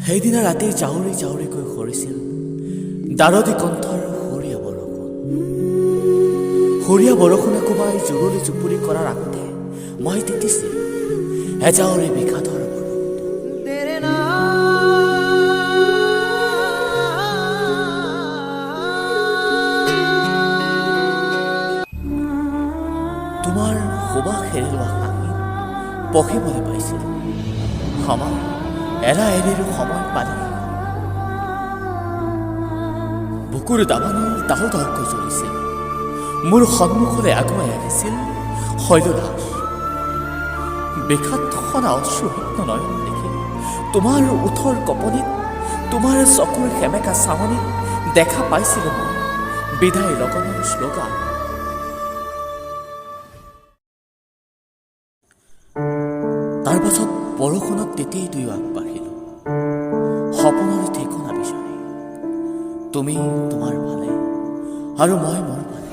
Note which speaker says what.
Speaker 1: সেইদিনা ৰাতি জাউৰি জাউৰিকৈ সৰিছিল দাৰদী কণ্ঠৰ সুৰীয়া বৰষুণ। সুৰীয়া বৰষুণে কোবাই জুৰুলি জুপুৰি কৰাৰ আগতে মই তিতিছিল এজাউৰি বিষাদৰ বৰষুণ। তোমাৰ সুবাস এৰি লোৱা হাঁহি পঢ়িবলৈ পাইছিলোঁ। আমাৰ এৰা এৰিৰো সময় পালে। বুকুৰ দামনিৰ ডাল ডালকৈ জ্বলিছিল। মোৰ সন্মুখলৈ আগুৱাই আহিছিল শৈলদাস। বিষাদ সনা অশ্ৰুহীন নয়ন দেখি তোমাৰ ওঠৰ কপনিত, তোমাৰ চকুৰ সেমেকা চাৱনিত দেখা পাইছিলোঁ মই বিদায় লগনৰ শ্লোগান। তাৰ পাছত বৰষুণত তেতিয়াই দুয়ো আগবাঢ়িলোঁ সপোনৰ ঠিকনা বিচাৰি। তুমি তোমাৰ ফালে আৰু মই মোৰ ফালে।